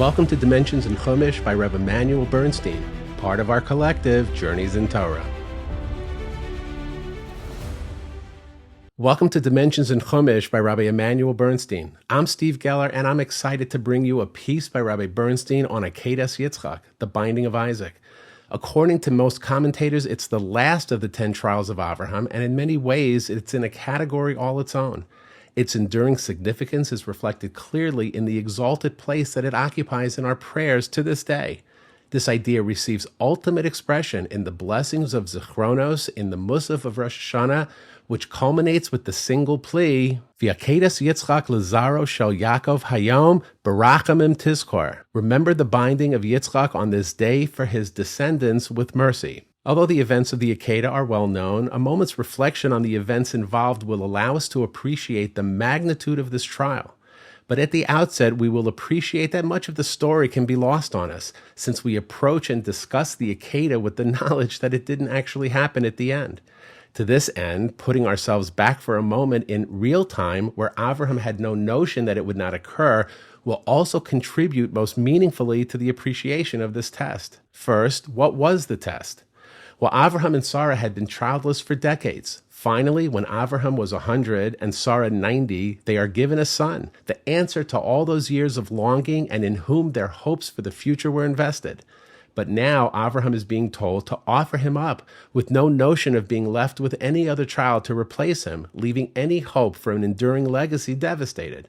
Welcome to Dimensions in Chumash by Rabbi Immanuel Bernstein, part of our collective Journeys in Torah. Welcome to Dimensions in Chumash by Rabbi Immanuel Bernstein. I'm Steve Geller, and I'm excited to bring you a piece by Rabbi Bernstein on Akeydas Yitzchok, the binding of Isaac. According to most commentators, it's the last of the 10 trials of Abraham, and in many ways, it's in a category all its own. Its enduring significance is reflected clearly in the exalted place that it occupies in our prayers to this day. This idea receives ultimate expression in the blessings of Zichronos in the Musaf of Rosh Hashanah, which culminates with the single plea, Akeydas Yitzchok Lazaro Shel Yaakov Hayom Barachamim Tizkor. Remember the binding of Yitzchak on this day for his descendants with mercy. Although the events of the Akeyda are well known, a moment's reflection on the events involved will allow us to appreciate the magnitude of this trial. But at the outset, we will appreciate that much of the story can be lost on us, since we approach and discuss the Akeyda with the knowledge that it didn't actually happen at the end. To this end, putting ourselves back for a moment in real time, where Avraham had no notion that it would not occur, will also contribute most meaningfully to the appreciation of this test. First, what was the test? Well, Avraham and Sarah had been childless for decades. Finally, when Avraham was 100 and Sarah 90, they are given a son, the answer to all those years of longing and in whom their hopes for the future were invested. But now Avraham is being told to offer him up, with no notion of being left with any other child to replace him, leaving any hope for an enduring legacy devastated.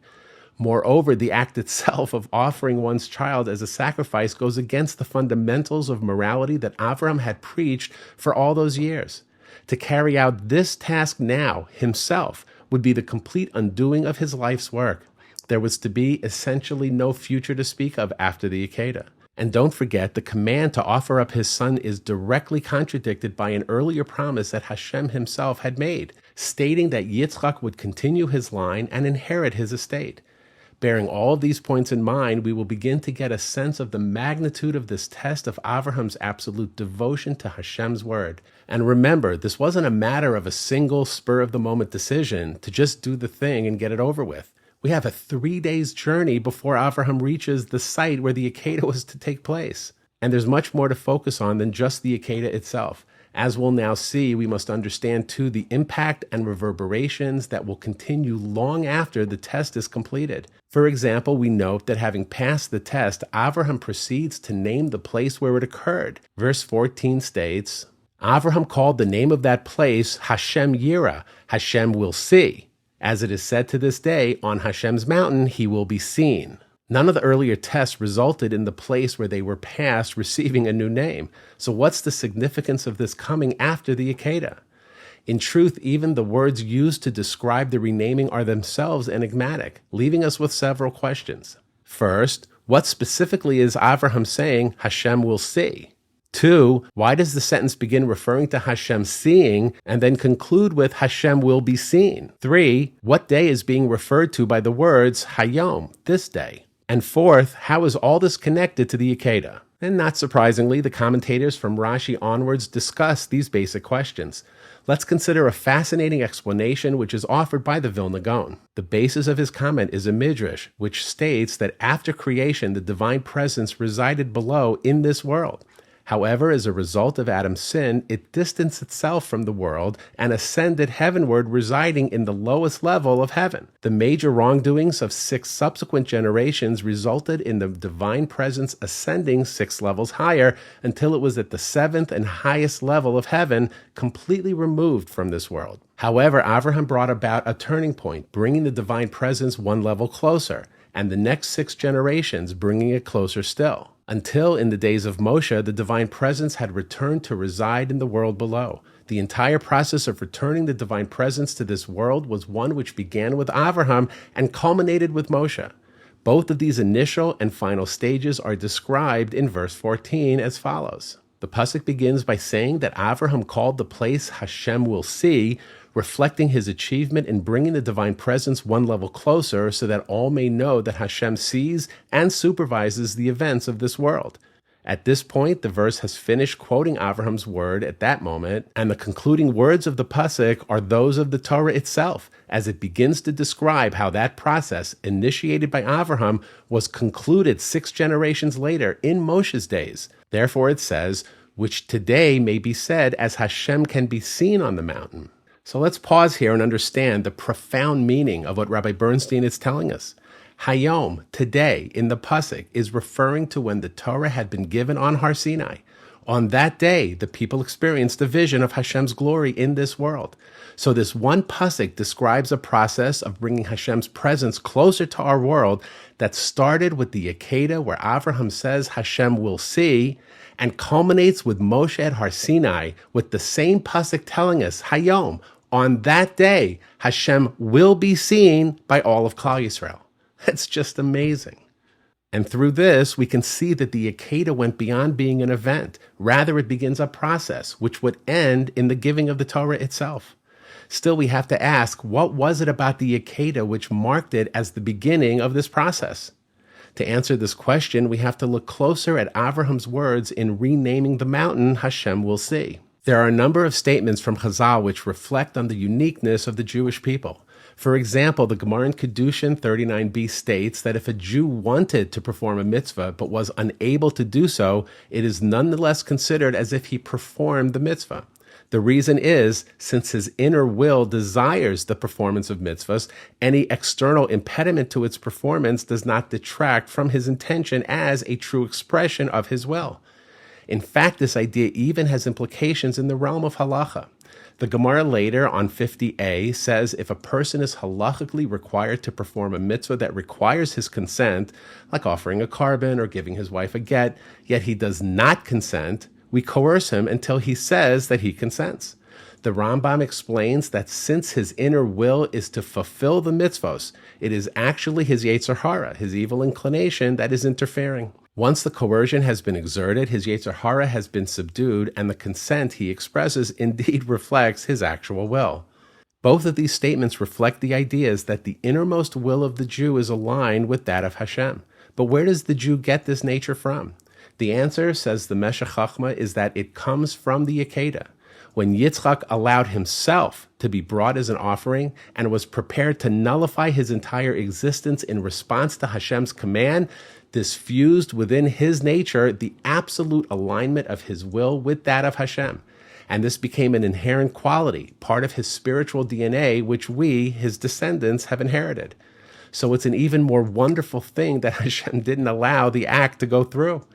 Moreover, the act itself of offering one's child as a sacrifice goes against the fundamentals of morality that Avraham had preached for all those years. To carry out this task now, himself, would be the complete undoing of his life's work. There was to be essentially no future to speak of after the Akeyda. And don't forget, the command to offer up his son is directly contradicted by an earlier promise that Hashem himself had made, stating that Yitzchak would continue his line and inherit his estate. Bearing all of these points in mind, we will begin to get a sense of the magnitude of this test of Avraham's absolute devotion to Hashem's word. And remember, this wasn't a matter of a single spur-of-the-moment decision to just do the thing and get it over with. We have a 3-day journey before Avraham reaches the site where the Akeyda was to take place. And there's much more to focus on than just the Akeyda itself. As we'll now see, we must understand, too, the impact and reverberations that will continue long after the test is completed. For example, we note that having passed the test, Avraham proceeds to name the place where it occurred. Verse 14 states, Avraham called the name of that place Hashem Yireh, Hashem will see. As it is said to this day, on Hashem's mountain he will be seen. None of the earlier tests resulted in the place where they were passed receiving a new name. So what's the significance of this coming after the Akeyda? In truth, even the words used to describe the renaming are themselves enigmatic, leaving us with several questions. First, what specifically is Avraham saying Hashem will see? 2, why does the sentence begin referring to Hashem seeing and then conclude with Hashem will be seen? 3, what day is being referred to by the words Hayom, this day? And fourth, how is all this connected to the Akeyda? And not surprisingly, the commentators from Rashi onwards discuss these basic questions. Let's consider a fascinating explanation which is offered by the Vilna Gaon. The basis of his comment is a midrash, which states that after creation, the divine presence resided below in this world. However, as a result of Adam's sin, it distanced itself from the world and ascended heavenward, residing in the lowest level of heaven. The major wrongdoings of 6 subsequent generations resulted in the divine presence ascending 6 levels higher until it was at the 7th and highest level of heaven, completely removed from this world. However, Avraham brought about a turning point, bringing the divine presence 1 level closer, and the next 6 generations bringing it closer still. Until in the days of Moshe, the divine presence had returned to reside in the world below. The entire process of returning the divine presence to this world was one which began with Avraham and culminated with Moshe. Both of these initial and final stages are described in verse 14 as follows. The pasuk begins by saying that Avraham called the place Hashem will see, reflecting his achievement in bringing the divine presence 1 level closer so that all may know that Hashem sees and supervises the events of this world. At this point, the verse has finished quoting Avraham's word at that moment, and the concluding words of the pasuk are those of the Torah itself, as it begins to describe how that process, initiated by Avraham, was concluded 6 generations later in Moshe's days. Therefore it says, which today may be said as Hashem can be seen on the mountain. So let's pause here and understand the profound meaning of what Rabbi Bernstein is telling us. Hayom, today, in the pasuk, is referring to when the Torah had been given on Har Sinai. On that day, the people experienced a vision of Hashem's glory in this world. So this one pasuk describes a process of bringing Hashem's presence closer to our world that started with the Akeyda, where Avraham says Hashem will see, and culminates with Moshe at Har Sinai, with the same pasuk telling us, Hayom, on that day, Hashem will be seen by all of Klal Yisrael. That's just amazing. And through this, we can see that the Akeyda went beyond being an event. Rather, it begins a process, which would end in the giving of the Torah itself. Still, we have to ask, what was it about the Akeyda which marked it as the beginning of this process? To answer this question, we have to look closer at Avraham's words in renaming the mountain Hashem will see. There are a number of statements from Chazal which reflect on the uniqueness of the Jewish people. For example, the Gemara in Kedushin 39b states that if a Jew wanted to perform a mitzvah but was unable to do so, it is nonetheless considered as if he performed the mitzvah. The reason is, since his inner will desires the performance of mitzvahs, any external impediment to its performance does not detract from his intention as a true expression of his will. In fact, this idea even has implications in the realm of halacha. The Gemara later on 50a says if a person is halachically required to perform a mitzvah that requires his consent, like offering a carbon or giving his wife a get, yet he does not consent, we coerce him until he says that he consents. The Rambam explains that since his inner will is to fulfill the mitzvos, it is actually his Yetzer Hara, his evil inclination, that is interfering. Once the coercion has been exerted, his Yetzer Hara has been subdued, and the consent he expresses indeed reflects his actual will. Both of these statements reflect the ideas that the innermost will of the Jew is aligned with that of Hashem. But where does the Jew get this nature from? The answer, says the Meshech Chachma, is that it comes from the Akeyda. When Yitzchok allowed himself to be brought as an offering and was prepared to nullify his entire existence in response to Hashem's command, this fused within his nature the absolute alignment of his will with that of Hashem. And this became an inherent quality, part of his spiritual DNA, which we, his descendants, have inherited. So it's an even more wonderful thing that Hashem didn't allow the act to go through.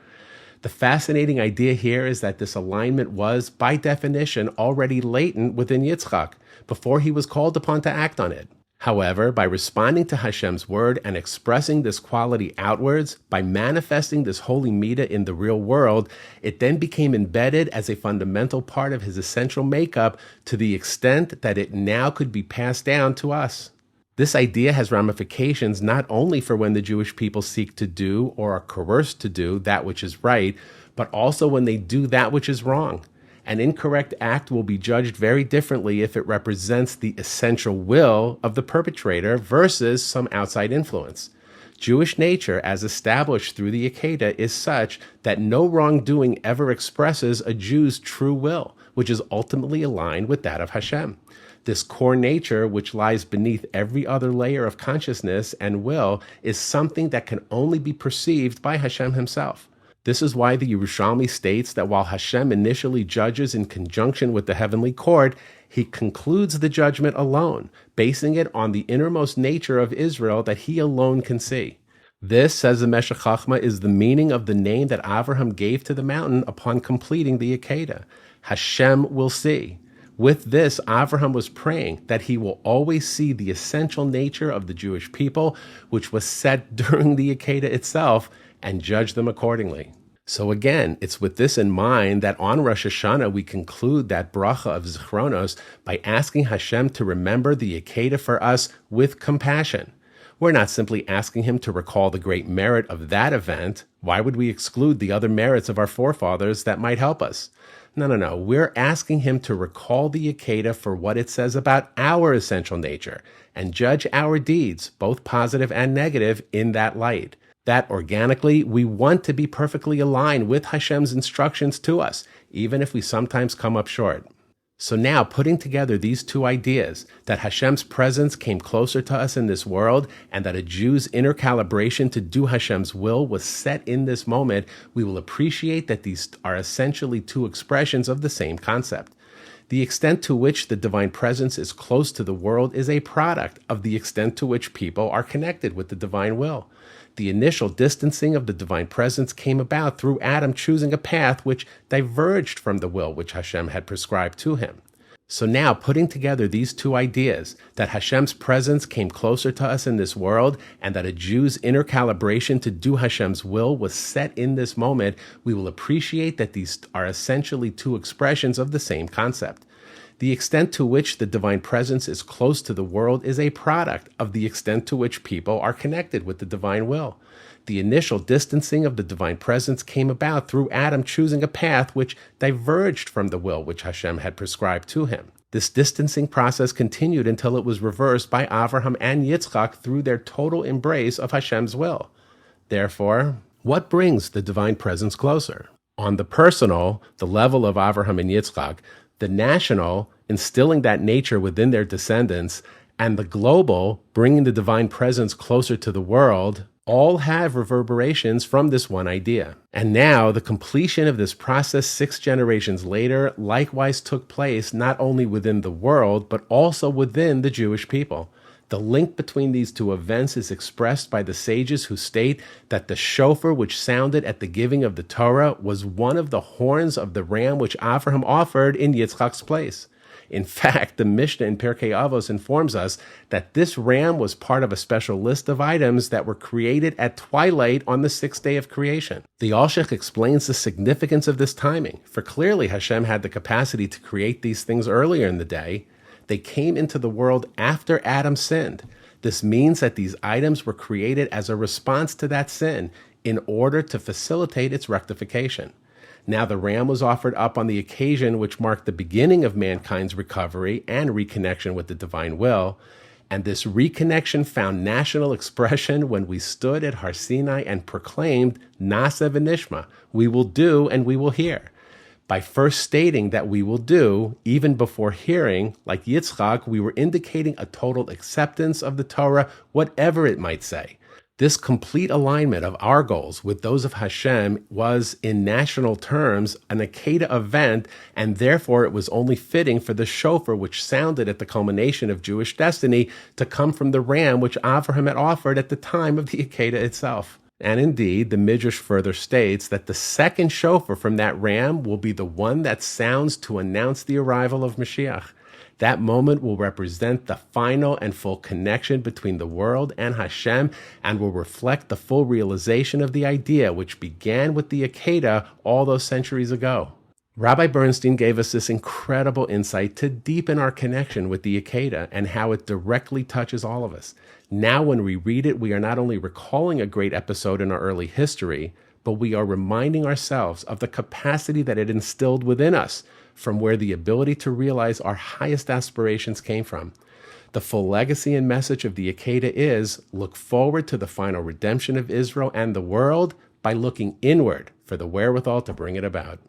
The fascinating idea here is that this alignment was, by definition, already latent within Yitzchak, before he was called upon to act on it. However, by responding to Hashem's word and expressing this quality outwards, by manifesting this holy midah in the real world, it then became embedded as a fundamental part of his essential makeup to the extent that it now could be passed down to us. This idea has ramifications not only for when the Jewish people seek to do or are coerced to do that which is right, but also when they do that which is wrong. An incorrect act will be judged very differently if it represents the essential will of the perpetrator versus some outside influence. Jewish nature, as established through the Akeyda, is such that no wrongdoing ever expresses a Jew's true will, which is ultimately aligned with that of Hashem. This core nature, which lies beneath every other layer of consciousness and will, is something that can only be perceived by Hashem himself. This is why the Yerushalmi states that while Hashem initially judges in conjunction with the heavenly court, he concludes the judgment alone, basing it on the innermost nature of Israel that he alone can see. This, says the Meshech Chachma, is the meaning of the name that Avraham gave to the mountain upon completing the Akeyda. Hashem will see. With this, Avraham was praying that he will always see the essential nature of the Jewish people, which was set during the Akeyda itself, and judge them accordingly. So again, it's with this in mind that on Rosh Hashanah we conclude that bracha of Zichronos by asking Hashem to remember the Akeyda for us with compassion. We're not simply asking him to recall the great merit of that event. Why would we exclude the other merits of our forefathers that might help us? No. We're asking him to recall the Akeyda for what it says about our essential nature and judge our deeds, both positive and negative, in that light. That organically, we want to be perfectly aligned with Hashem's instructions to us, even if we sometimes come up short. So now, putting together these two ideas, that Hashem's presence came closer to us in this world, and that a Jew's inner calibration to do Hashem's will was set in this moment, we will appreciate that these are essentially two expressions of the same concept. The extent to which the divine presence is close to the world is a product of the extent to which people are connected with the divine will. The initial distancing of the divine presence came about through Adam choosing a path which diverged from the will which Hashem had prescribed to him. So now, putting together these two ideas, that Hashem's presence came closer to us in this world, and that a Jew's inner calibration to do Hashem's will was set in this moment, we will appreciate that these are essentially two expressions of the same concept. The extent to which the divine presence is close to the world is a product of the extent to which people are connected with the divine will. The initial distancing of the divine presence came about through Adam choosing a path which diverged from the will which Hashem had prescribed to him. This distancing process continued until it was reversed by Avraham and Yitzchok through their total embrace of Hashem's will. Therefore, what brings the divine presence closer? On the personal, the level of Avraham and Yitzchok, the national, instilling that nature within their descendants, and the global, bringing the divine presence closer to the world, all have reverberations from this one idea. And now, the completion of this process 6 generations later likewise took place not only within the world, but also within the Jewish people. The link between these two events is expressed by the sages who state that the shofar which sounded at the giving of the Torah was one of the horns of the ram which Avraham offered in Yitzchak's place. In fact, the Mishnah in Pirkei Avos informs us that this ram was part of a special list of items that were created at twilight on the 6th day of creation. The Alshich explains the significance of this timing, for clearly Hashem had the capacity to create these things earlier in the day. They came into the world after Adam sinned. This means that these items were created as a response to that sin in order to facilitate its rectification. Now the ram was offered up on the occasion which marked the beginning of mankind's recovery and reconnection with the divine will, and this reconnection found national expression when we stood at Har Sinai and proclaimed, Na'aseh v'nishma, we will do and we will hear. By first stating that we will do, even before hearing, like Yitzchak, we were indicating a total acceptance of the Torah, whatever it might say. This complete alignment of our goals with those of Hashem was, in national terms, an Akeyda event, and therefore it was only fitting for the shofar which sounded at the culmination of Jewish destiny to come from the ram which Avraham had offered at the time of the Akeyda itself. And indeed, the Midrash further states that the second shofar from that ram will be the one that sounds to announce the arrival of Mashiach. That moment will represent the final and full connection between the world and Hashem and will reflect the full realization of the idea which began with the Akeyda all those centuries ago. Rabbi Bernstein gave us this incredible insight to deepen our connection with the Akeyda and how it directly touches all of us. Now when we read it, we are not only recalling a great episode in our early history, but we are reminding ourselves of the capacity that it instilled within us, from where the ability to realize our highest aspirations came from. The full legacy and message of the Akeyda is, look forward to the final redemption of Israel and the world by looking inward for the wherewithal to bring it about.